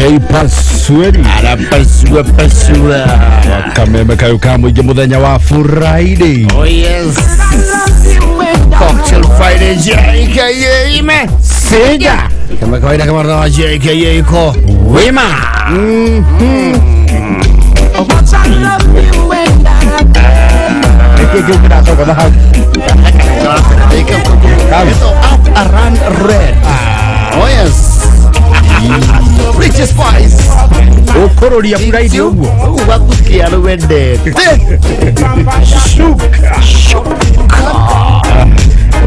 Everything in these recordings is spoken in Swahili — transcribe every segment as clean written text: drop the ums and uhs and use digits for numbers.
CJ Pasweri Pasua Wakameme kayuka mwige muthenya wa Friday. Oh yes, Cocktail Friday JKA man Sega kama kawaida kama rawa JKA iko wima around red. Oh yes. Rich spice. Okorori ya Friday ugo. Wakusikia wende.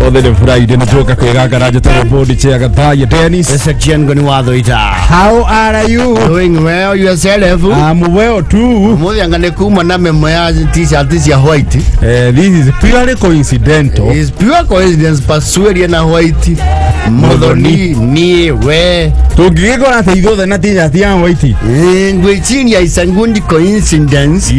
Othe Friday natuka Kwigangara jeta body chair gataya tennis. Section goni watho ita. How are you? Doing well yourself? I'm well too. Muthangane kuma na memo ya t-shirt ya white. This is purely coincidental. It's pure coincidence. Pasweri na white. Modoni ni we. Tugiko na teitho na t-shirt ya white. Ngwechini ya isangundi coincidence.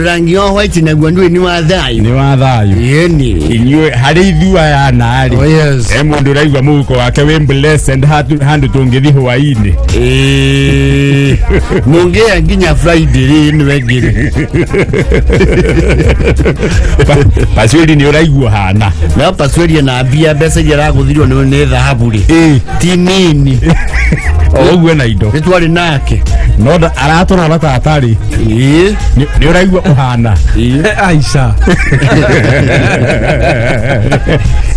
Rangi ya white na gwandu ni wathayo. Ni wathayo. Yeni. Inywe hari ithuwa ya nari. Oh yes. Mundu raigwa muko wake we blessed handu tungithi hwaini. Mungea nginya Friday ni wegire. Pasweri ni uraigwa hana. Na pasweri na bia besa jera guthirwo ni dhahabu ri. Ti nini. Ogwe na indo. Nitwari nake. Noda aratora batatari. Ni uraigwa uhana. Aisha.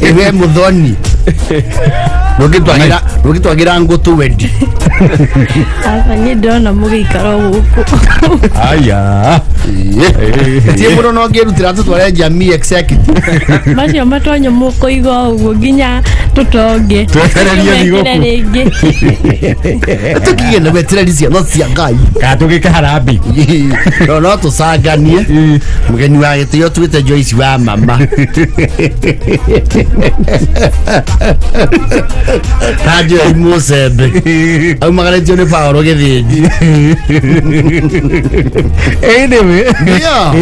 Ewe muthoni. Rugitwagira ngutu wedi. Afanye ndona mugikaro guku. Aya. Tie muno no ngirutira tutware jamii executive. Macio matonyo muko igo uguo nginya tutonge. Twetereria thigũkũ. Tukigenda wetererisia no cia Ngai. Ka tugike harambi. No tusanganie. Mugeni wa gitio twite Joyce wa mama. Hajo imusebe. Au magale jone Paulo githiji. Anyway,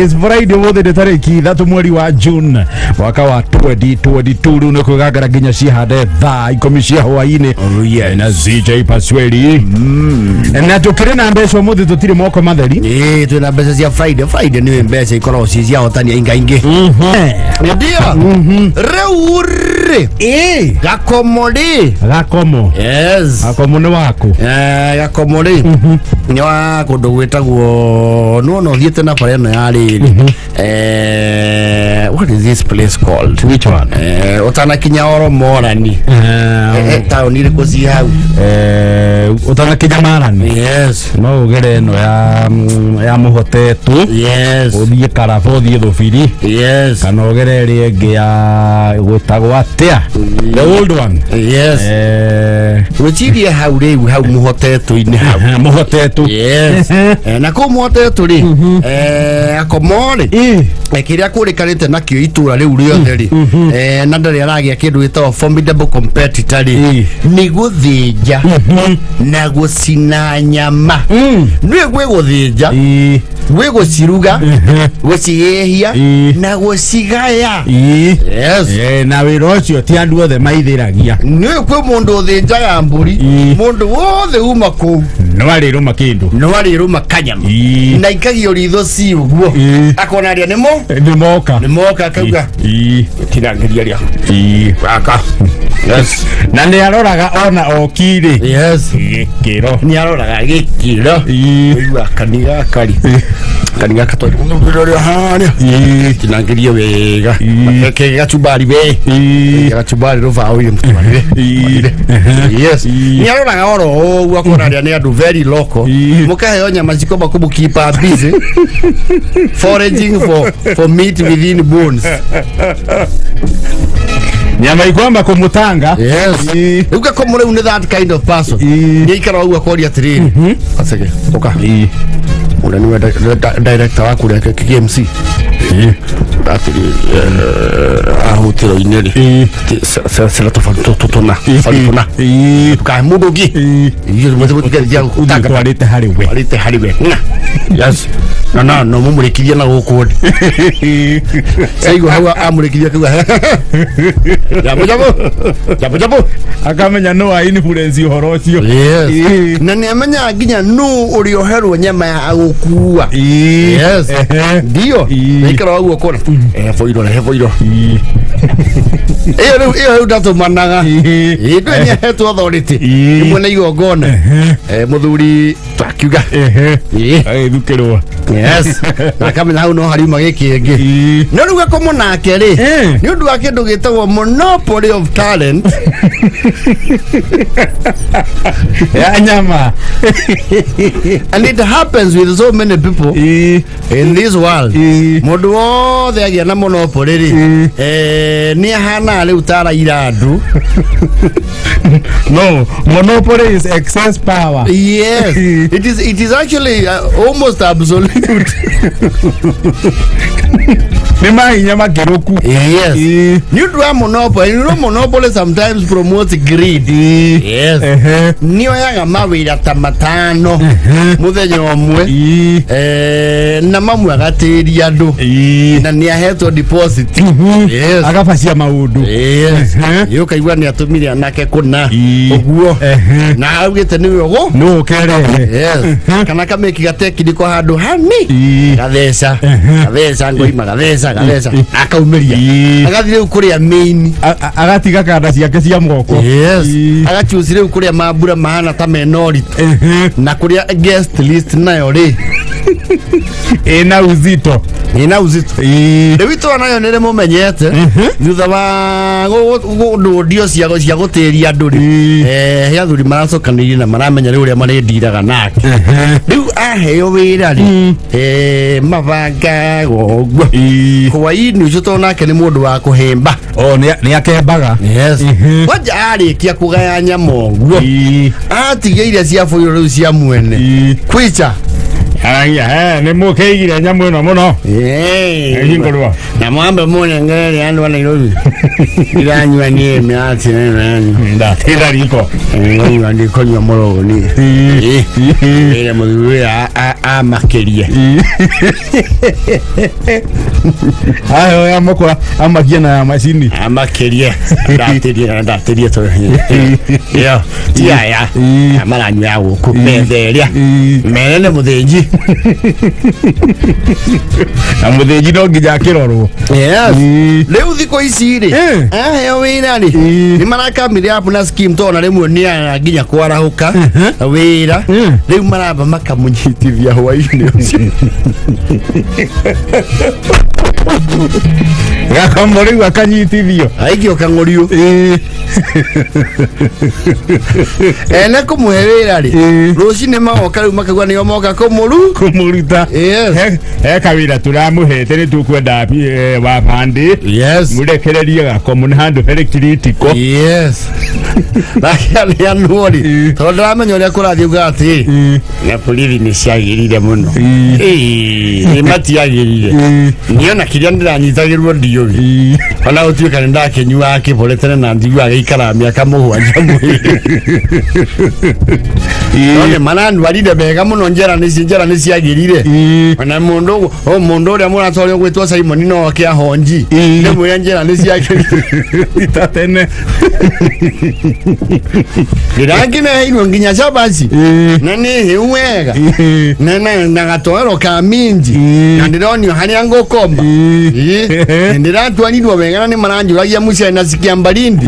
it's Friday mothe de tariki 3 mweri wa June mwaka wa 2022 no Kwigangara nginya cihande thaa 10 cia hwaini. Oh yeah, na CJ Pasweri. Na tukire na mbeca mothe tutire moko matheri. Tuna mbeca cia Friday ni mbeca ikorwo cia hotania ingaingi. Ndio. Reure. Gakomori. Gakomo. Yes. Gakomo ni wako. Gakomori. Ni wa kundu gwitagwo no thiete na pare no yari. What is this place called? Which one? Utana kinya oro morani. Town ile kozi hau. Utana kinya marani. Yes. No ugere no ya muhotetu. Yes. Uthie karabo thie thufiri. Yes. Kana ugere ringi ya gutagwo atia. The old one. Yes. Uchirie hau riu hau muhotetu ini hau. Muhotetu. Yes. Na ko muhotetu ri. Akomori. Kiria kurikanite nakio itura riu riothe ri. Na ndari aragia kindu gitwa formidable competitor ri. Ni guthinja na gucina nyama. Nwe gwe guthinja. Gwe guciruga. Gucihia na gucigaya. Yes. Na wira ucio ti andu othe maithiragia. Nwe kwe mundu uthinjaga mburi. Mundu wothe uma ku. No ariruma kindu. No ariruma kanyama. Na ikagio ritho ci uguo. Akona ria nimo moka kauga tinangiria ria waka. Yes. Na ni aroraga ona okire. Yes. Gikiro ni aroraga gikiro. Igua kaniga kari kaniga katoi rio hania tinangiria wega ke gachubari we gachubari rova oye mtware. Yes. Ni aroraga oro uguo akona ria ni andu very local. Mukahe onya maziko makubu keep busy foraging for meat within bones. Nyama ikwamba kumutanga. Yes. Uga komore une that kind of person. Ni ikara uga kori atiriri. Asege. Oka. Ule ni director wa kule KMC. Atiri ahutiro ineli. Sela tofauti falipona. Ka mudogi. Iyo mwe mwe kujia utanga walite hariwe. Yes. no mumurekiria na gukudi saigo hawa amurekiria kuga jabo akamenya no a influence horo ucio na ni amenya nginya no uri oherwo nyama ya agukua yes ndio ikara waguo kona foiro iyo ndatumanaga ndwenya hetwo authority imwe na igongona muthuri twakiuga thukirwo yes akamenya hau no hari magikingi no ruga komo nake ri ni undu wa kindu gitagwo monopoly of talent ya nyama and it happens with so many people in this world mundu wothe agia na monopoly ri ni hana ri utara irandu no monopoly is excess power yes it is actually almost absolute ni mahinya makiruku yes you do monopoly you know monopoly sometimes promotes greed yes niyo yaga mawira ta matano muthenya omwe na mamwe agatiria andu na ni ahetwo deposit yes agafacia maundu yes yo kaigwa ni atumire anake kuna oguo na augite niwe ogo no kere yes kana kameki gateki ndiko handu hani gatheca ngoima gatheca akaumeria agathire kuria main agatiga kanda ciake cia moko yes agachucire kuria mambura mahana ta menori na kuria guest list nayo ri ina uzito Dewito nayo nere mumenyete thutha wa ndio cia gutiria nduri ya thuri maracokanire na maramenya ri uria marendiraga nake riu aheo wira ri mabanga gogo hwaini ucio to nake ni mundu wa kuhimba ni akembaga yes waja arikia kugaya nyamonguo atigia iria cia bũrũri riu cia mwene kwicha aya ni mukeigire nyamu ino muno ngorwa na mwambe mune ngere andu ana irobi iranywa ni miati nani nda tira riko ngorwa ndi konywa morogo ni ile muthuri a makeria ayo ya mokora amakia na mashini amakeria ndateria to yo tia amaranywa ya gukupenderia menene muthinji na muthinji no nginya kirorwo yes leo thiko ici ri yo wira ri ni marakamire app na scheme to na rimwe ni nginya kwarahuka wira riu maramba makamunyitithia hwaini ucio gakamori akanyitithio aigio kangorio ene kumuherera ri rucine magoka riu makagwa ni omoka kumuruta yes kawira turamuhete ni tukwenda wa bandi yes murekererie gakomu ni handu very critical yes lakini anori tondramenya uria kurathi ugati na polithi ni ciagirire muno ni matiagirire niona kiria ndiranyitagirwo ndiogi ona utuika ni ndakenyua akiboretene na ndigwa agikara miaka mugwanja one mananu aride bega muno njera ni ciagirire ona mundu uria muratwario gwitwa Simon no akia honji ni mwe njera ni ciagirire itatene Dirangine haino nginya shabazi nani hiwega nana gatoro ka minji ndironi hani ango komba ndiratu ani do bengana ni maranjuragia mucia na sikia mbalindi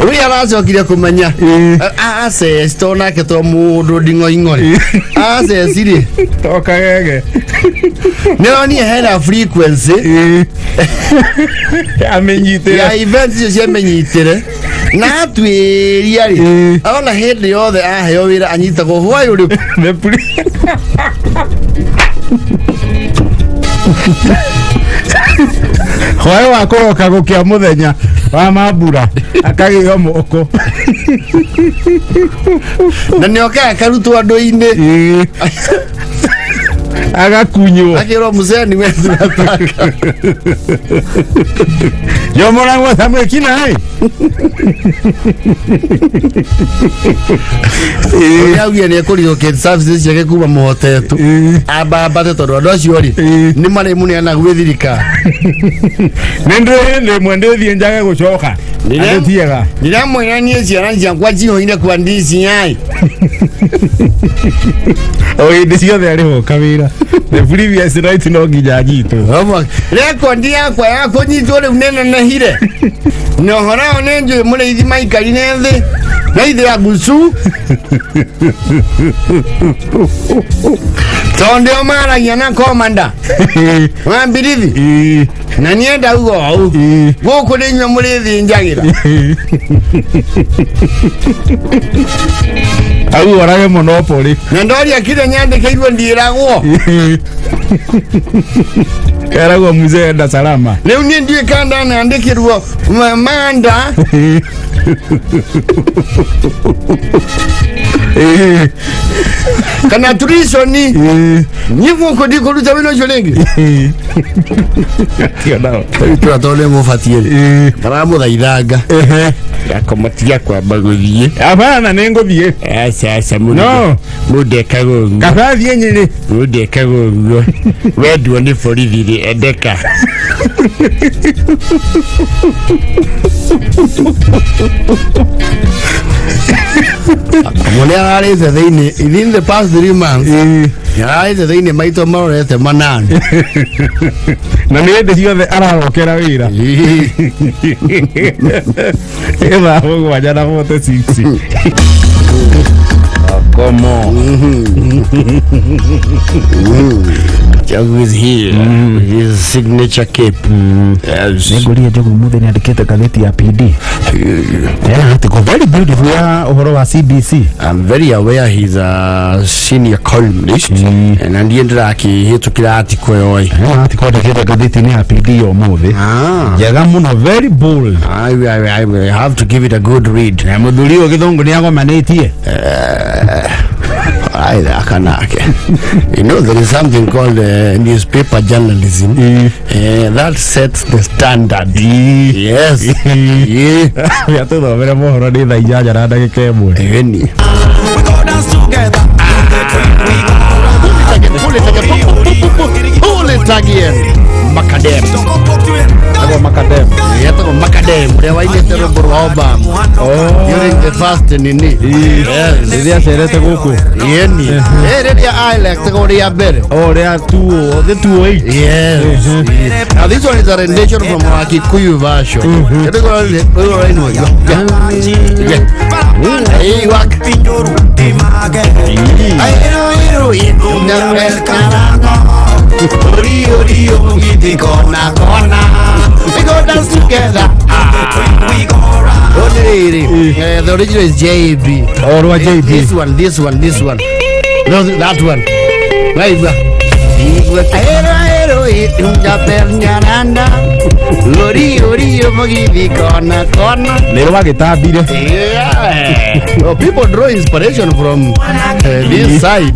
Uya lazo kile kumanya ase stona ke to mudo dingo ingori ase siri toka gege nironi hera frequency amenyitire ya events cio amenyitire na twiria ri ona hindi yothe aheo wira anyitagwo hwayo ri hwayo wakoroka gukia muthenya wa mambura akagiyo moko na nioka karutwa ndoine agakunywo akiro mzee ni wewe tunataka yo morango samwe kinai yawe ne kuri ke services yake kuba motetu aba teto ndo ciori ni mare muni ana gwithirika nende mwende thienjaga gucoka ndetiega ndiramwe ni ciaranja kwa jiho ine kwa ndici yai oye ndiciothe ari ho kawira the previous night no nginya nyitu record yakwa yako nyitwo riu nene na hire no hora onenje muri ithi maikari nthi na ithi ya gusu tonde omaragia na komanda wambirithi na nienda ugo au guku ni nywe muri thi njagira au orage monopoly na ndoria kire nyandikirwe ndiragwo eragwo mzee Dar Salama riu ni ndie kanda na andikirwo manda kana turisoni nyivu ko diko ruta wino jolengi kiona tu atole mo fatiere para mo dairaga yakomatia kwa bagothie abana nengothie asa muno no mudekago kabathie nyiri mudekago wedu ni forithiri edeka mone ari the thini within the past 3 months ya the thini maito marorete manani na ni ndi ciothe ararokera wira eba ho wajana hote 6 como Jogu is here. His signature cape. Yes. Negolia Jogu muthe ni andikite gatheti ya PD. Yeah, it's very beautiful ya uhoro wa CBC. I'm very aware he's a senior columnist. And ndiendera akihitukira article yoi. Article ndikite gatheti ni ya PD yo muthe. Jaga muno very bold. I have to give it a good read. Na muthuri o githungu ni agomanetie. You know, there is something called newspaper journalism that sets the standard. Yes. Ya todo vera mohoro ni tha inyanya na ndagika imwe. Pull it again. Macadam. Macadam. Yato Macadam. Rewa ile teroboro Obama. During the first nini. Yes. Ndia serete guku. Yeni. Area Island tego ria bere. Oh, ria 208. Yes. Now this one is a rendition from our Kikuyu version. Hey, wak. Rio, we gonna we go dance together. The original is JB. Oh, what JB? This one. No, that one. Right. Oh, people draw inspiration from this side.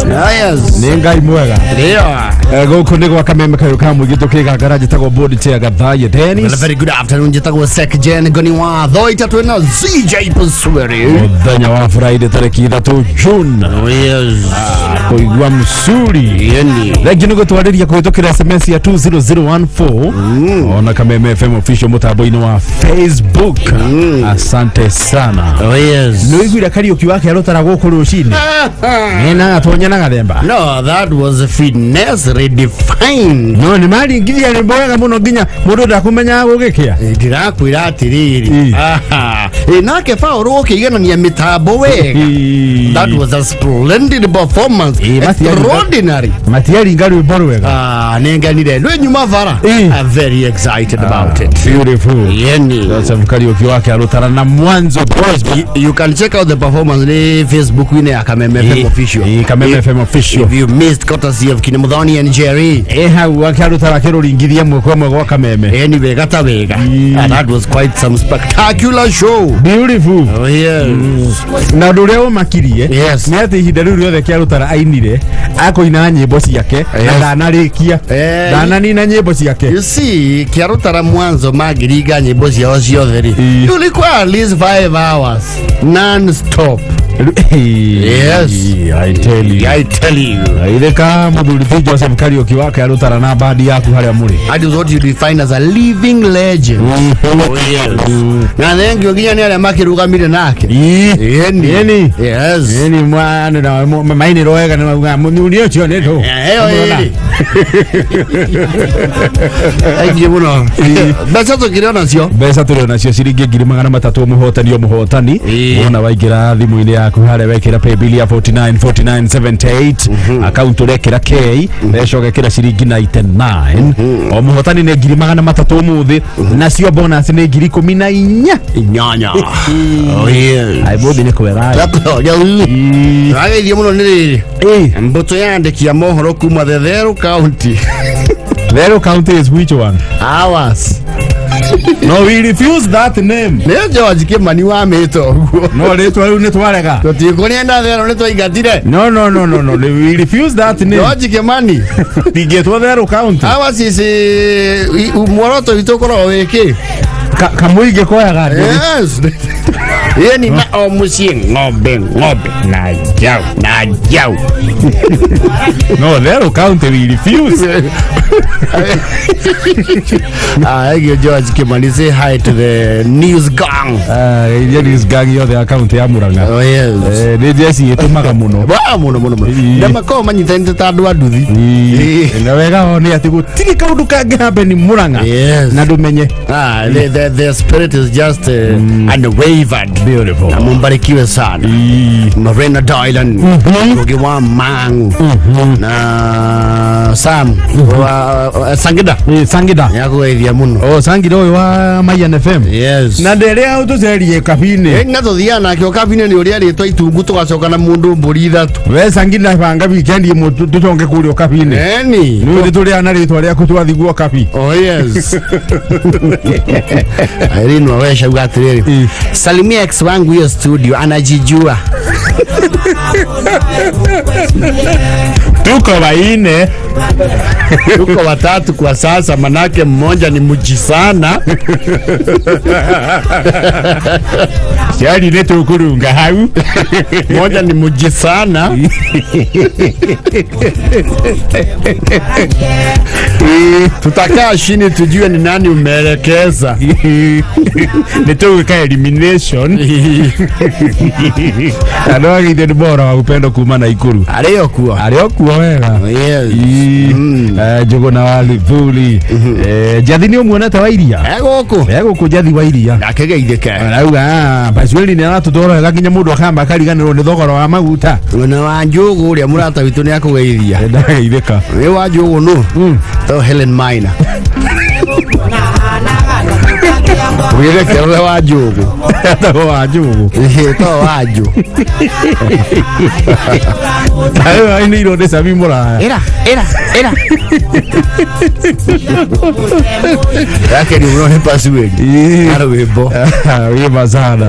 Yes. Nengai mwega. Guku ni gwa kameme kayo ka mugito Kwigangara jitagwo board chair gathaye Dennis. Well, a very good afternoon jitagwo Sek Jen goni wa tho itatu na CJ Pusweri. Muthenya wa Friday tariki 3 June. Yes. Kuigwa msuri. Yeni. Legi nugo twariria kuhitukira SMS ya 20014. Ona kameme FM official mutambo-ini wa Facebook. Asante sana. Yes. Nuigwira karaoke wake arotara guku rucini. Nena atonya na gathemba. No, that was a finesse redefined. No, ni mali nginya ni boga muno nginya mundu ndakumenya gugikia. Ndirakwira atiriri. Nake fa uruke iganania mitambo wega. That was a splendid performance. Extraordinary. Matiari ngari boru wega. Nenganire no nyuma vara. I'm very excited about it. Beautiful. Yeni. That's a karaoke wake arotara na mwanzo boys. You can check out the performance on Facebook ine ya Kameme FM official. Kameme FM official. If you missed courtesy of Kinemudhani and Jerry. Hau wakiarutara kiruringithia mwe kwa mwe gwa Kameme. Anyway, gata wega. And that was quite some spectacular show. beautiful. Oh yes. Na ndureo makirie Yes. ni ati ihinda riu riothe kia rutara ainire akoina nyimbo ciake na ndanarikia ndananina nyimbo ciake. You see, kia rutara mwanzo magiringa nyimbo ciao ciothe ri ulikuwa at least 5 hours non-stop. Yes. I tell you. Ireka muthuri Joseph Kariuki wake arutara na bandi yaku haria muri. That is what you define as a living legend. Oh yes. Na thengi nginya ni aria makirugamire nake. Yeni. Yes. Yeni mwana na maini roega na muthuri ucio ni tu. Aingi muno. Mbeca tukiriona cio. Mbeca turiona cio ciringi 300,000 muhotani. Wona waingira thimu-ini yaku haria wekira paybill ya 494978 account urekira K mbeca ugekira ciringi 99 o muhotani ni 300,000 muthi nacio bonus ni 14 inyanya. Oh yes. Ai bothi ni kwega. Ageithie muno ni riri. Mbuto yandikia mohoro kuma the Thero County. Thero County is which one? Ours. No, we refuse that name. Ne George Kimani wa mito. No, ritwa riu ni twarega. Tutikunienda Thero ni twaingatire. No. We refuse that name. George Kimani. Tigetwa Thero County. Ours is mworoto witokoro wiki. Kamuige koyaga. Yes. Yeni na omusie ng'ombe na jau. No, Thero County we refuse. George Kimani, say hi to the news gang. News gang yo the account ya Muranga. Oh yes. Ni jesi etumaga muno. Ba muno. Ndama ko manyitende tandu aduthi. Na wega oni ati gutiri kaundu kange habe ni Muranga. Yes. Na ndumenye. The spirit is just unwavered. Beautiful. Na mumbarikiwe sana. Marina Dylan. Kugiwa Mangu. Na Sam. Sangida. Yako ethia muno. Oh, Sangida oyo wa Mayan FM. Yes. Na ndere auto serie kabine. Ngato thiana kyo kabine ni uria ritwa itungu tugacoka na mundu mburi ithatu. We Sangida banga weekend mu tutonge kuri kabine. Ni ndi turi ana ritwa ria kutwathiguo kabi. Oh yes. Irene wawesha ugatiriri. Salimia ex wangu hiyo studio anajijua. Tuko waine. Tuko watatu kwa sasa, manake mmoja ni mji sana. Yari neto kurunga hau. Mmoja ni mji sana. Tutakaa chini tujue ni nani umeelekeza. Neto ka elimination. Anawa ndio bora wa upendo kuma na Ikuru. Aliyokuwa wega. Yes. Jogo na wali vuli. Jathi ni umuona ta wairia. Ego jathi wairia. Akegeithike. Arauga Basweli ni aratudora gakinya mundu akamba kariganirwo ni thogoro wa maguta. Ona wa njugu uria murata witu ni akugeithia. Ndageithika. Ni wa njugu no. To Helen Maina. Wile kele wa njugu. To wa njugu. To wa njugu. Ayo ni ro de sami mura. Era. Yake ni unaona Basweli. Ara webo. Weba sana.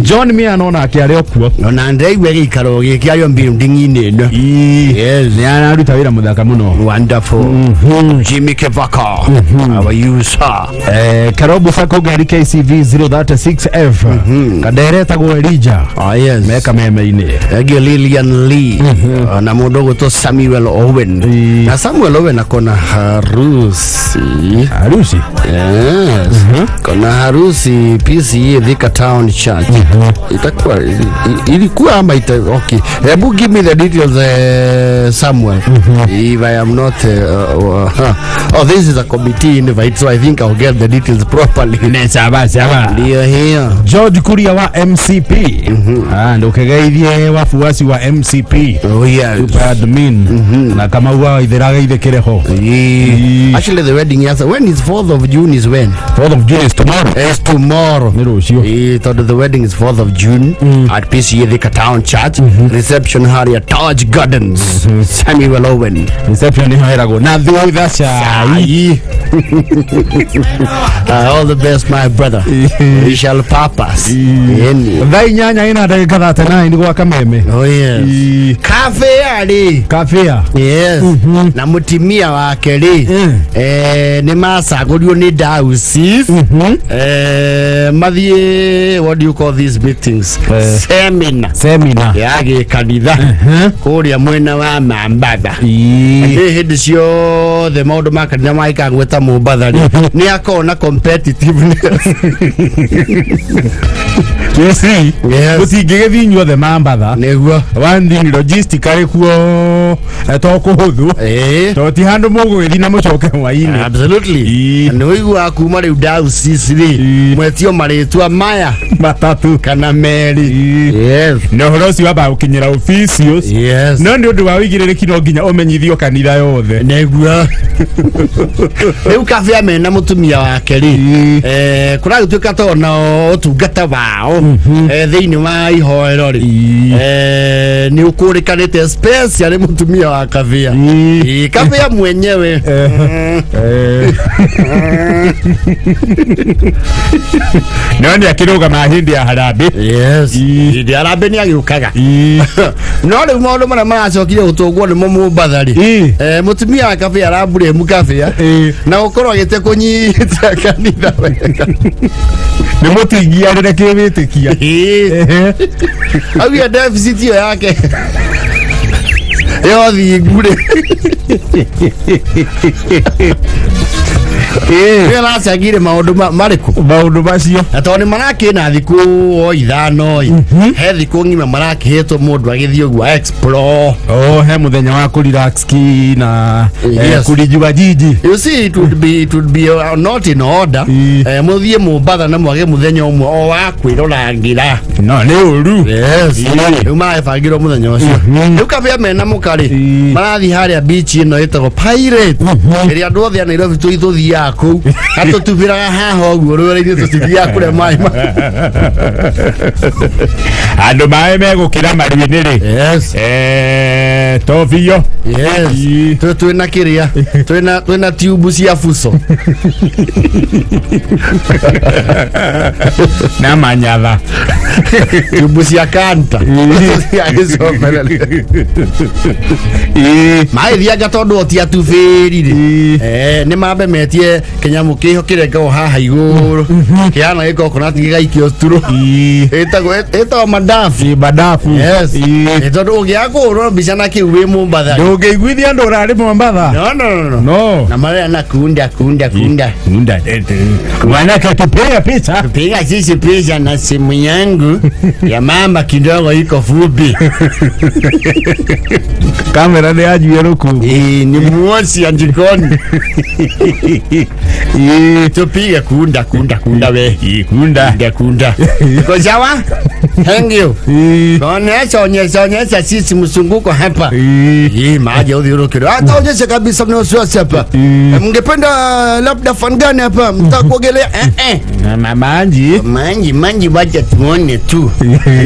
John mi anona akiari okuo. Ona ndaiwe gikaro gikiario building-ini no. Yes. Ni anaruta wira muthaka muno. Wonderful. Jimmy Kevaka. Our user. Karobu fako gari KCV 036F. Kadere tago Elija. Yes. Meka meme-ini. Ege Lillian Lee. Na mudogo to Samuel Owen. Na Samuel Owen akona harusi. Harusi? Yes. Kona harusi PCA Thika Town Church. Itakuwa ilikuwa ama okay. Hebu give me the details, Samuel. If I am not this is a committee invite, so I think I'll get the details properly. Sawa. Ndio hiyo. George Kuria wa MCP. Ndo kegeithie wafuasi wa MCP. Oh yes. Super admin. Na kama huwa idhiraga idekereho. Actually the wedding when is 4th of June is when? 4th of June is tomorrow. It's tomorrow. Nirushio. The wedding is 4th of June at PCA Thika Town Church. Reception hari at Taj Gardens. Samuel Owen. Reception ni hairago. Na thuitha chai. All the best, my brother. We shall papas. Vai nyanya ina dakika 39 ni kwa kameme. Oh yes. Cafe ali. Cafe. Yes. Na mutimia wake ri. Ni masagorio ni dausis. Mathie, what do you call these meetings? Seminar. Yage kanitha. Kuria mwena wa Mambatha. Ni hindi cio the maundu makanitha maikangweta Mombatha ri. Ni akona competitiveness. You see, utingĩgĩthiĩ inyuothe Mambatha nĩguo one thing logistically kuo tũkũhũthũ to ti handũ mũgũgĩthiĩ na mũcoke hwainĩ. Absolutely. Nĩ ũiguaga kuma rĩu diocese rĩ mwetio marĩtwa maya matatũ kana merĩ. Yes. Na ũhoro ũcio wambaga gũkinyĩra officials. Yes. No nĩ ũndũ wa ũigĩrĩrĩki no nginya ũmenyithio kanitha yothe. Nĩguo rĩu Cafe mena mũtumia wake rĩ kũragĩtuĩka to na ũtungata wao thĩinĩ wa ihoero rĩ nĩ ũkũrĩkanĩte special mũtumia wa Cafe. Cafe mwenyewe no nĩ akĩrũgama hĩndĩ ya harambĩ. Yes. Hĩndĩ ya harambĩ nĩ agĩũkaga. No rĩu maũndũ marĩa maracokire gũtũngwo nĩmo Mombatha rĩ mũtumia wa Cafe arambure mu Cafe na gũkorwo agĩte kũnyita kanitha wega. Nĩ mũtingiarĩre kĩwĩtĩkia. Auya deficit yo yake yothi ngure. Nacagire maundu maundu macio to nĩ marakĩna thikũ o ithano he thikũ ng'ima marakĩhetwo mũndũ agĩthiĩ ũguo explore. He mũthenya wa kũrelax ki na kũrijua jiji. You see, it would be not in order mũthiĩ Mombatha na mwage mũthenya ũmwe o wa kwĩrorangĩra. No nĩ ũru. Yes. Rĩu marabangĩrwo mũthenya ũcio. Rĩu Cafe mena mũkarĩ marathiĩ harĩa beach ĩno ĩtagwo Pirate ĩrĩa andũ othe a Nairobi tũthiaga kũu atũtubĩraga haha ũguo rũũĩ-inĩ tũtithiaga kũrĩa maĩ andũ maĩ megũkĩra maru-inĩ rĩ. Yes. To biũ. Yes. Twĩna kĩrĩa twĩna tube cia fuso na manyatha tube cia kanta maĩ thianga tondũ o ti atubĩri rĩ nĩ mambe metie kĩnyamũ kĩho kĩrengagwo haha igũrũ kĩhana gĩkokonati gĩgaikio turo ĩtagwo madafu. Yes. Tondũ ũngĩaga kũhũrwo mbica na kĩu wĩ Mombatha ndũngĩiguithia andũ ũrarĩ Mombatha. No. Na marĩa na kunda wanake tupiga sisi picha na simu yangu ya mama kidogo iko fupi. Kamera nĩ yanjia rũkũngũ. Ni muoci ya jikoni. Tupige kunda we. Kunda. Kwa sawa? Thank you. Onyesha sisi msunguko hapa. Maji udhurukiro. Hata onyesha kabisa mnaosiwasi hapa. Mngependa labda fan gani hapa? Mtakuogelea? Manji wacha tuone tu.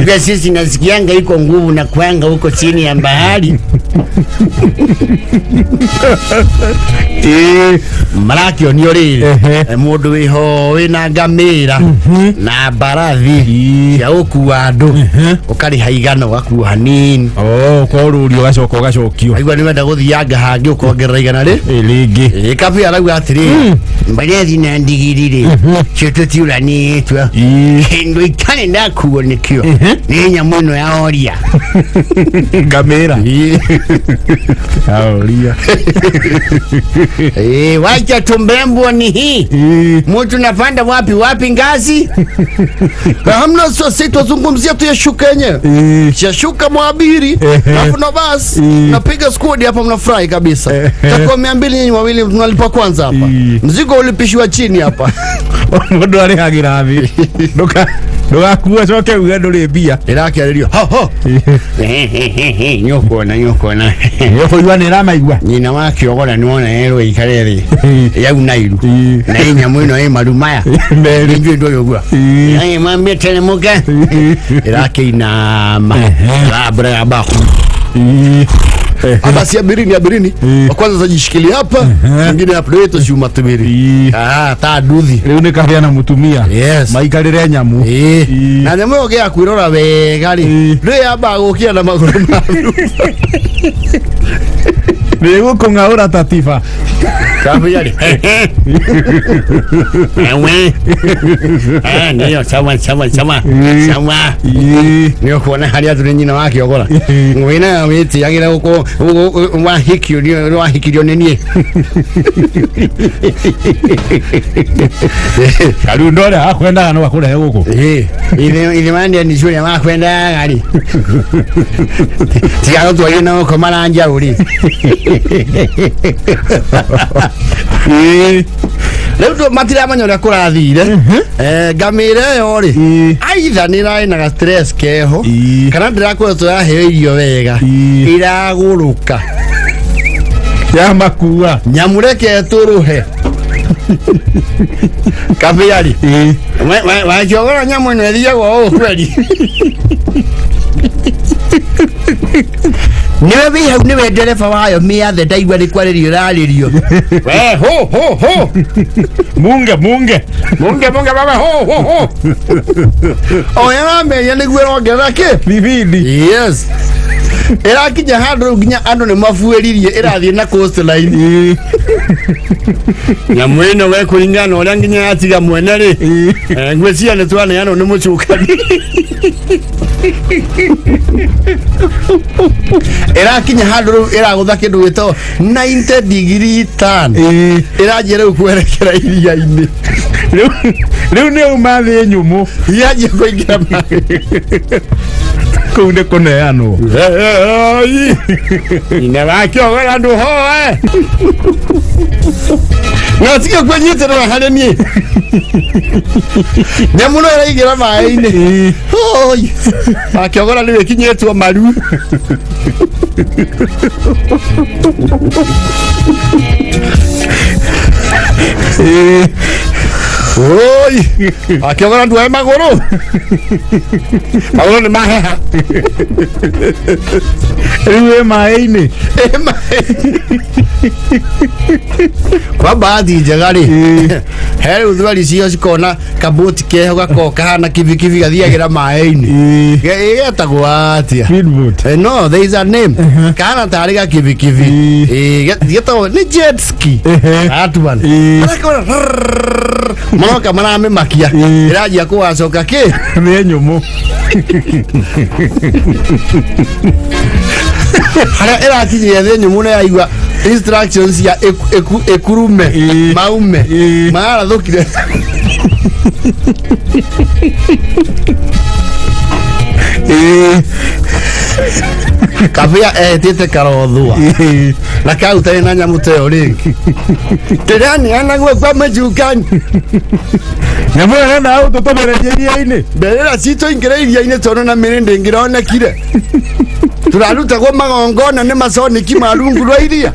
Mbia sisi nasikianga iko nguvu na kwanga huko chini ya bahari. Maraki onio riri mundu wiho wina ngamira na mbarathi cia gũkua andũ ũkarĩha igana ũgakua hanini ũkorũrio ũgacokio aigua nĩ wenda gũthianga hangĩ ũkongerera igana rĩngĩ. Cafe arauga atĩrĩ mbarethi na ndigiri rĩ cio tũtiũranĩtwo kĩndũ itarĩ ndakuo nĩkĩo nĩ nyamũ ĩno ya oria ngamĩra oria. Wacha tumbembo ni hii. Mtu napanda wapi ngazi? Hamna sisi tuzungumzia tu ya shuka yenyewe. Ya shuka mwabiri. Alafu na basi napiga squad hapa mnafurahi kabisa. Takuwa 200 nyinyi wawili tunalipa kwanza hapa. Mzigo ulipishiwa chini hapa. Mundu ari hagirathi. Ndugakuo coke uge nduri mbia. Irakiarĩrio. Ho. Nyokona. Yokuigua nĩ ramaigua. Nyina wakiogora nĩwona yerwo ikare thĩ. Yau nairu. Na nyamũ ĩno ĩ maru maya. Mbere ndio ũguo. Ai mambia telemuka. Irakĩinama. Labra abaku. Hata si abirini. Wa kwanza tajishikilia hapa, mwingine hapa ndio tushuma tubiri. Ta nduthi. Riu ni kahia na mutumia. Maikarire nyamu. Na nyamu yogea kwirora wega ri. Ri amba gukia na maguru maru. Nigo kung'aura tatiba. Kabia ri. Ewe. Niyo chama. Niyo kuona haria turi nyina wake ogora. Ngwina witi yagira uko wahikirio nenie. Karu ndore akwenda no akure guko. Ile mande ni shule makwenda gari. Tiga to yina ko maranja uri. Leo matira manyora kurathire ngamire yo ri aitha ni rai na stress keho kana ndirakwenda to yahe irio wega iraguruka ya makua nyamureke turuhe kabiari wa jogora nyamu no edia go kweli niwe bi hau niwe ndereba wayo miathe ndaigua ni kwaririo raririo we ho munge baba ho oya meya niguo rongerera ki bibidi yes irakinya handu nginya andu ni mafueririe irathie na coastline nyamu ino we kuringana uria nginya yatiga mwene ri ngwecia ni twana yano ni mucukani irakinya handu iragutha kindu gito 90 degree turn irajire ukwerekera iria-ini riu ni umathi nyumu yaje kuingira kuu nä kå neanwo ina wake ogora ndu hoe na tige kwenyite na harä niä nyamu no iraingä ra maä-inä wake ogora nä wä kinyä two maru akiogora ndu he maguru ni maheha riu e maä-inä kwa baadhi njega ri he riu thwari cio cikona kaboti keho gako kahana kibikibi gathiagä maä-inĩ getagwo atia no there is a name kana tarĩ ga kibikibi getagwo nĩ jet ski atuan monoka marame makia irajia kuwacoka ki nĩ nyũmũ haria irakinyia thĩ nyũmũ na yaigua instructions ya ekurume maume marathũkire kabia etete karothua na kauta na nyamu teo ringi tirani anagwe kwa majukani nyamu na auto to merejeria-ini berera cito ingire-iria-ini tono na mirinde ngironekire turaruta go magongona ni masoniki marungu rwa iria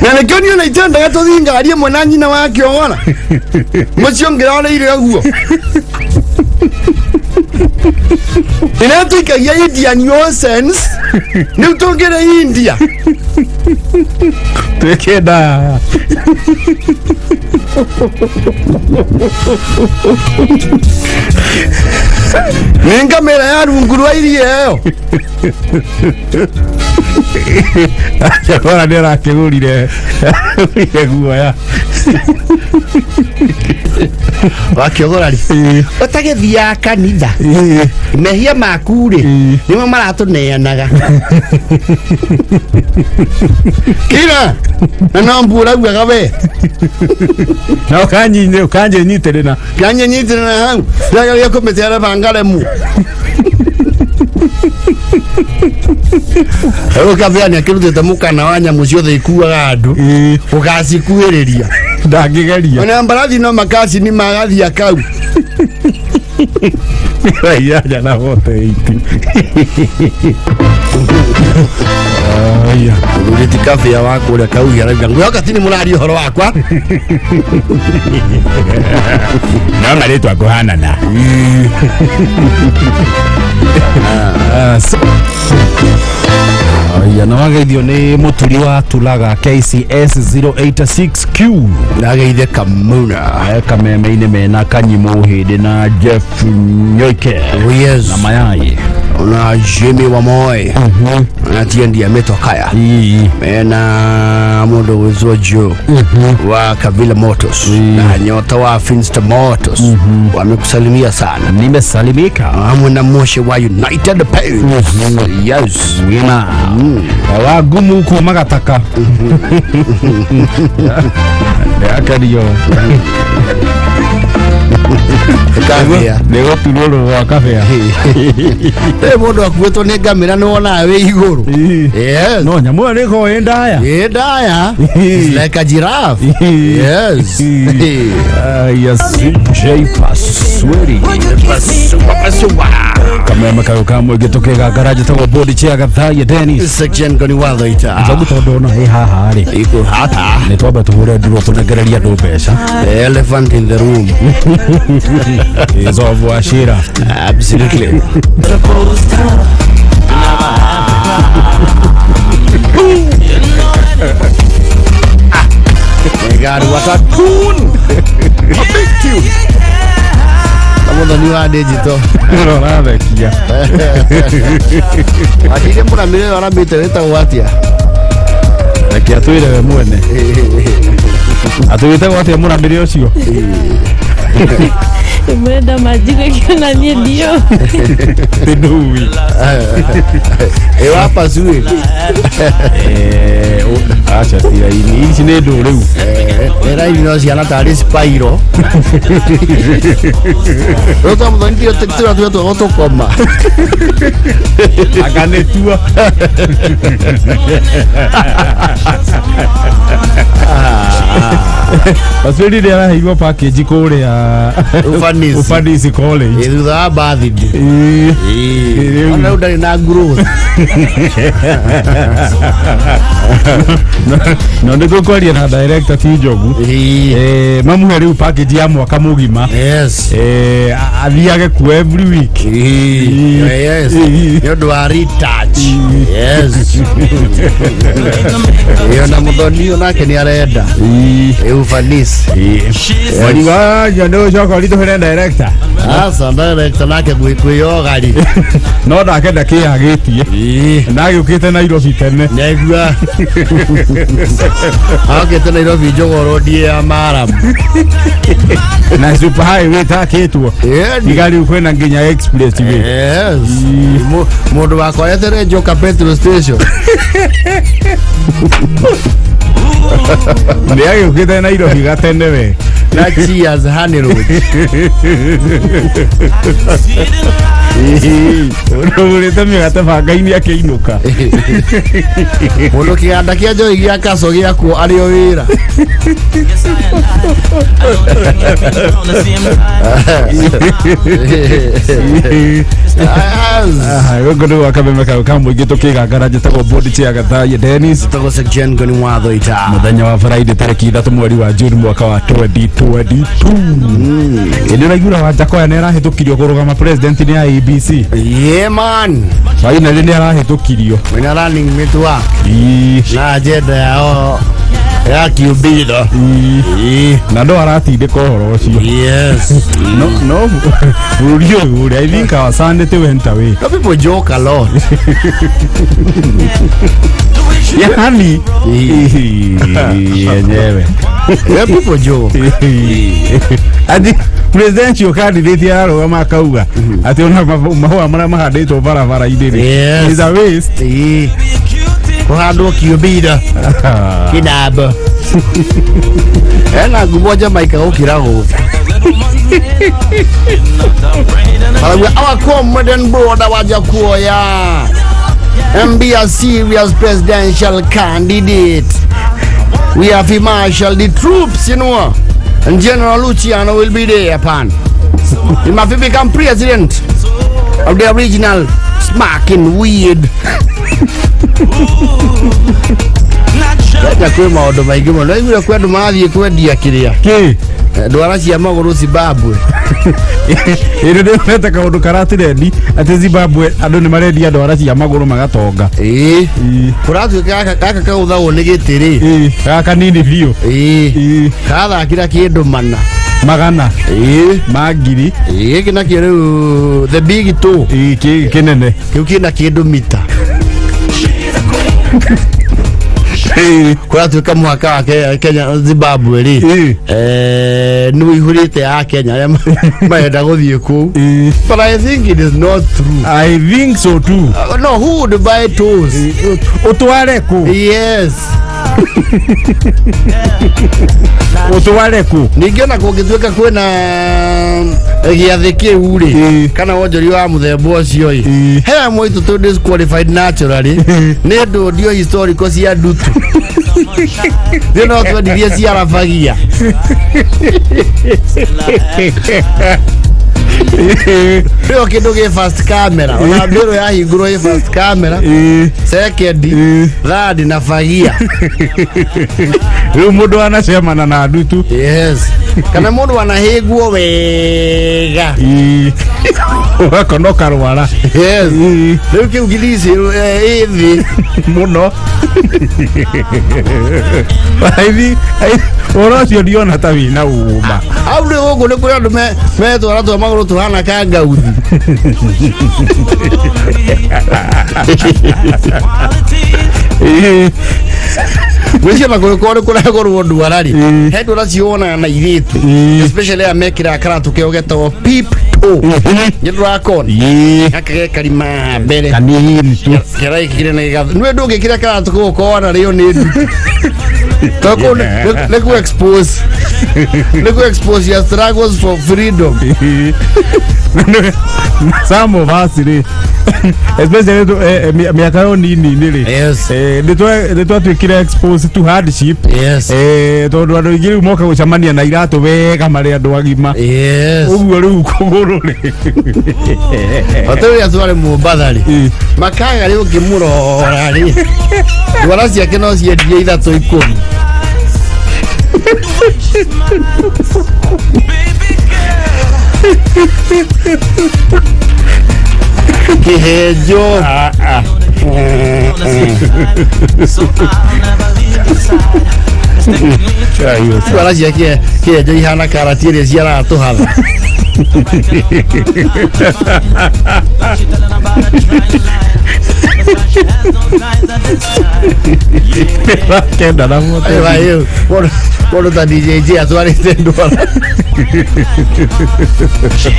na nekio niyo naitendaga tuthingarie mwana nyina wake ogora mucio ngiroreire oguo ina tuikagia Indian Oceans ni utongere India twekenda ninga mera ya rungu rwa iria eyo akora ndä rakä rire guoya wakiogora ri utagithia kanitha mehia maku ri nimo maratuneanaga kira na nambura ugaga we na ukanje nyiterena hau yaga kumetera bangare mu ukavia kirutite mukana wa nyamu ciothe ikuaga andu ugacikuhĩrĩria ndangĩgeria ona mbarathi no makasi ni magathia kau yaja na vote 80 aya Kafe wako ule kauya arabiga ngo yakatini murario horo wakwa no maretu akohanana ya na wagaithio ni muturi wa tulaga KCS 086Q nageithe kamuna kameme-ini mena kanyimu hindi na Jeff Nyoike na mayai na Jimmy wa Moi na tiendi ya metokaya mena mundu wizwa Joe wa Kabila Motors na nyota wa Finsta Motors wamekusalimia sana. Nimesalimika Mwana moshe wa United Paints yes wina wagumu kumagataka akariyo kafea nego tulolo wa kafea mundu akuetwo ni ngamira ni wona we iguru yes no nyamu ni ko endaya like a giraffe yes yes J Pasweri Paswa kama makauka mwege tokega garaje tawo body chia gathaya Dennis section goni watho ita zabu tondona haha ari iko hata ni twaba tuhure ndiro tunegereria ndo besha elephant in the room is of Washira absolutely God, what a tune! A big tune! Namuda ni wa digital. No nada kia. Atire mbona mire ora mite weta watia. Akia tuire we mwene. Atuite watia mbona mire ocio. Mwenda majigo kiona nie ndio. Tinui. Ewa pasue. Acha tia ini ici ne ndo riu. Era ino ciana tari Spyro. Roto mthondio tektura tu otokoma. Akanetua. Paswedi ndio anaigwa package kuria Ufanisi College. Thutha birthday. Ona udari na growth. No ndiko kwaria na director Tijogu. Mamu hari package ya mwaka mugima. Yes. Athiage ku every week. Yes. You do a retouch. Yes. Yona mudonio nake ni arenda. Ufanisi. Wali wa ndio choko lito hera director. Asa director nake gwikuyogari. No ndakenda kiagitie. Nage ukite Nairobi tene. Negua. Akete Nairobi jogoro dia maram. Na super highway taketwo. Igari ukwena nginya express way. Yes. Mundu wako yetere joka petrol station. Ndia ukite Nairobi gatene we. Na cheers honey road. Urete migate bangaini akiinuka. Mundu kianda kia njoi gia kaso gia ku ari o wira. Gogo wa kameme ka mwingi tukigangara njitagwo body chia gathaya Dennis tago section goni watho ita muthenya wa Friday tariki 3 mweri wa June mwaka wa 2022 indi raigura wa Jakoya ne rahitukirio kurugama president ni ABC yeah man baina ni rahitukirio wina running mitwa na agenda yao ya kiubido na ndo aratindika uhoro ucio yes no urio I think our Sunday to went away. People joke a lot. Yani yenyewe people joke. Adi presidential candidate yaro kama kauga ati ona mahua mara mahadetwo barabara idini is a waste kuhandwo kiubida kinaba ena gumoja maika ukira go our commandant border waja kuoya and be a serious presidential candidate. We have to marshal the troops, you know, and General Luciano will be there upon. He must become president of the original smacking weed. ya kwĩ maũndũ maingĩ mũno no igũre kwendũ mathiĩ kwendia kĩrĩa ndwara cia magũrũ Zimbabwe ĩrĩ nĩonete kaũndũ karatirendi atĩ Zimbabwe andũ nĩ marendia ndwara cia magũrũ magatonga kũratuĩka gaka kaũthagwo nĩ gĩtĩrĩ gaka nini biũ kathakira kĩndũ magana ma ngiri gĩkĩ nakĩo rĩu the big two kĩnene kĩu kĩna kĩndũ mita kũratuĩka mũhaka wa Kenya Zimbabwe rĩ nĩ ihũrĩte ya Kenya arĩa marenda gũthiĩ kũu but I think it is not true. I think so too. No, who would buy tours? Utware kũ? Yes. Utware kũ? Ningĩona kũngĩtuĩka kwĩna gĩathĩ kĩu rĩ kana wonjori wa mũthemba ũcio ĩ he moitũ tũ disqualified naturally nĩ ndũ ndio historical cia ndutu thĩ no twendithie ciarabagia rĩo kĩndũ gĩ first camera ona mbĩrũ yahingũrwo ĩ first camera second third na bagia rĩu mũndũ anacemana na ndutu yes kana mũndũ anahĩngwo wega ũgakonoka rwara yes rĩu kĩu githisi ĩthĩ mũno ũhoro ũcio ndiona ta wĩna ũũma hau rĩ gũkũ nĩ kũrĩ andũ metwara twa magũrũ tũhana kangauthi gwĩcio na kũrĩ kũragũrwo ndwara rĩ he ndwara ciwonaga na irĩtu especially aya mekĩraga karatũ keo getagwo peep toe nĩ ndũrakona gaka ge karima mbere kanini tu kĩra gĩkĩrĩ na gĩgatho nĩ ndũngĩkĩra karatũ kau ũkona rĩo nĩ ndu toko nĩ ku expose your struggles for freedom some of us rĩ especially miaka yo nini rĩ nĩ twatuĩkire exposed to hardship tondũ andũ aingĩ rĩu moka gũcemania na iratũ wega marĩ andũ agima ũguo rĩu kũgũrũ rĩ otũrĩa twarĩ Mũmbatha rĩ makaga rĩ ũngĩmũrora rĩ ndwara ciake no ciendie 3-10 kihejo ndwara ciake kihejo ihana karati ĩrĩa ciaratũhatha kenda na mũndũ ta DJ atwarĩte ndwara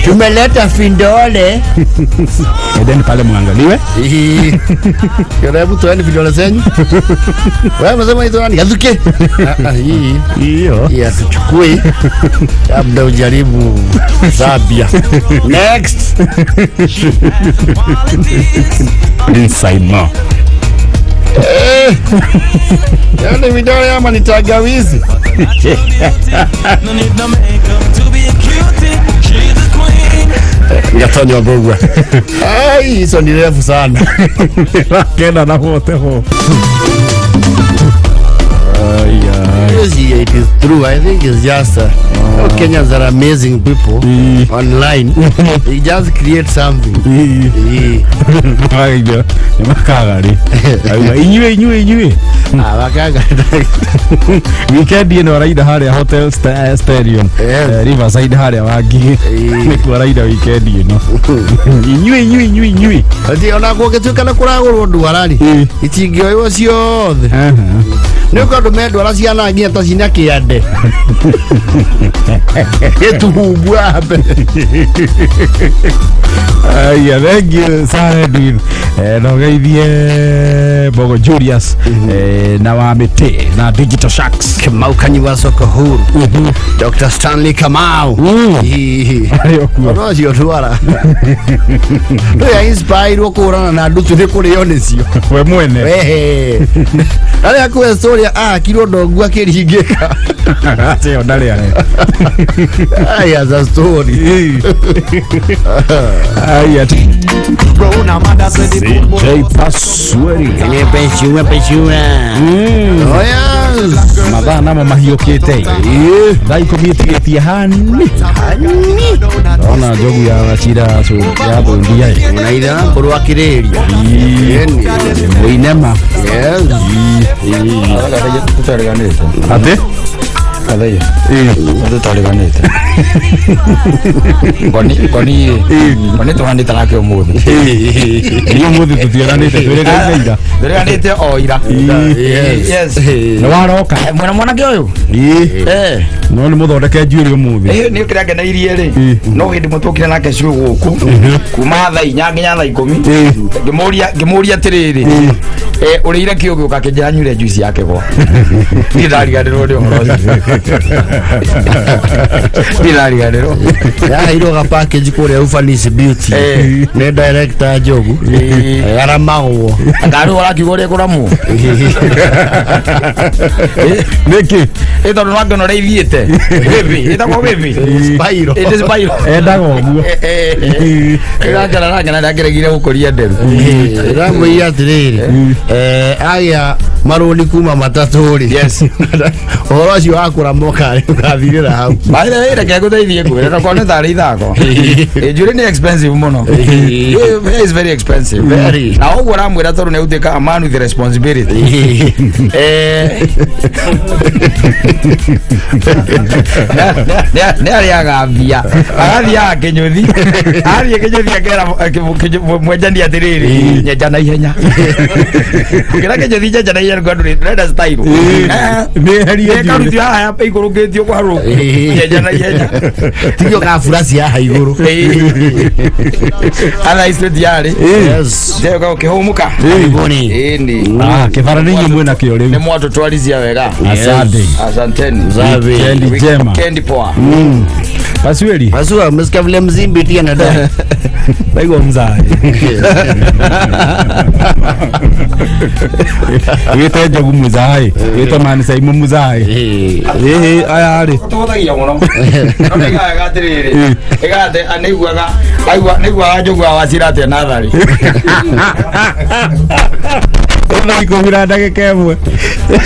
tumeleta findole edeni pale mwangaliwe hebu toeni vidole zenyu wewe msema hizo nani gazuke hiyo ya tuchukue labda ujaribu Zambia next inside more yani vidole ama ni tagawizi Ngatonyo bogwa ai hizo ni refu sana kenda na wote ho it is true. I think it's just Kenyans are amazing people online. They just create something. Aiyo, ni makagari. Inywe. Wakaga. Weekend ino raida haria hotel stadium. Riverside haria wagi. Ni kwa raida weekend ino. Inywe. Ati ona gũgĩtuĩka na kũragũrwo ndwarari. Itingĩoywo ciothe. Nĩũko ndũmendwa la ciana nginya ta cina kĩande. Gĩtuhumbua hambe. Aya, thank you, Saredin. No geithie Bogo Julius na Wamete na Digital Sharks. Kamau Kanyiwa Soko Huru. Dr. Stanley Kamau. Ono cio twara. No ya inspire kũrana na ndutu nĩ kũrĩo nĩcio. We mwene. Wehe. Arĩa kwĩ story kirwo ndongu kiringika Sio ndale ale. Aya za story. Aya. Rona mada said Jay Pasweri. Oya. Madana mama hiokete. Dai komiti hani. Ona jogu ya wachira so ya bondia. Unaida porwa kireria. Oinema. Ate? Kadaya. Ado talibanete. Koni tuhandi tanake umuthi. Iyo muthi tutiranite twereganira. Twereganite oira. Yes. No waroka. Mwana kioyo. No ni muthondeke njuiri umuthi. Ni ukira ngena irie ri. No hindi mutukire nake cio guku. Kuma thaa 4 nginya thaa 10. Ngimuria tiriri. Urire kiogo ukakejera nyure juice yake go. Ni ndariganirwo ndi horo. Ndiriganirwo. Ya iro ga package kure Ufanisi Beauty. Ne director Jogu. Ara mawo. Ngaru ora kigore kuramu. Niki. Ito no ngano reithiete. Baby, ito ko baby. Spyro. It is Spyro. Endaga oguo. Ngana ndageregire gukuria nderu. Rambo ya tiriri. Aya maroni kuma mataturi. Yes. Oro cio akura moka ugathirira hau. Baile ira ke guteithie kwira na kone thari thako. Juri ni expensive muno. It is very expensive. Very. Na ogwo ramwira toru ne uteka a man with the responsibility. Ne ari agambia. Agathia kenyuthi. Ari kenyuthi akera mwenjani atiriri. Nyejana ihenya. Kira kenyuthi nyejana ihenya gwandu red style. Ne hari ya karuti haya pe ikurugitio kwa ro. Nyejana ihenya. Tiyo ka furasi ya haiguru. Ana istedi yari. Yes. Ndio kwa kihumuka. Boni. Ndi. Kifarani mwe na kio leo. Ni mwato twalizia wega. Asante. Asanteni. Zabe. Kendi jema. Kendi poa. Pasweli. Pasua msikia vile mzimbi tia na da. Baigo mzai. Wete jogu muzai. Wete mani sai muzai. Aya ari. Tothagia muno. Nonega gatiriri. Egate aniguaga. Niguaga jogu awacirate nathari. Ona ikohira ndagika imwe.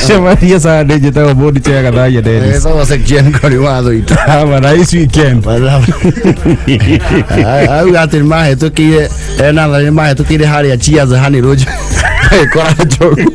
Shemaria sana njetaga bodi chega thaya Dennis. Eso section kori watho ita. Ama nice weekend. Au gatir mahe tukire na thari mahe tukire haria cheers hani rojo. Kora jogu.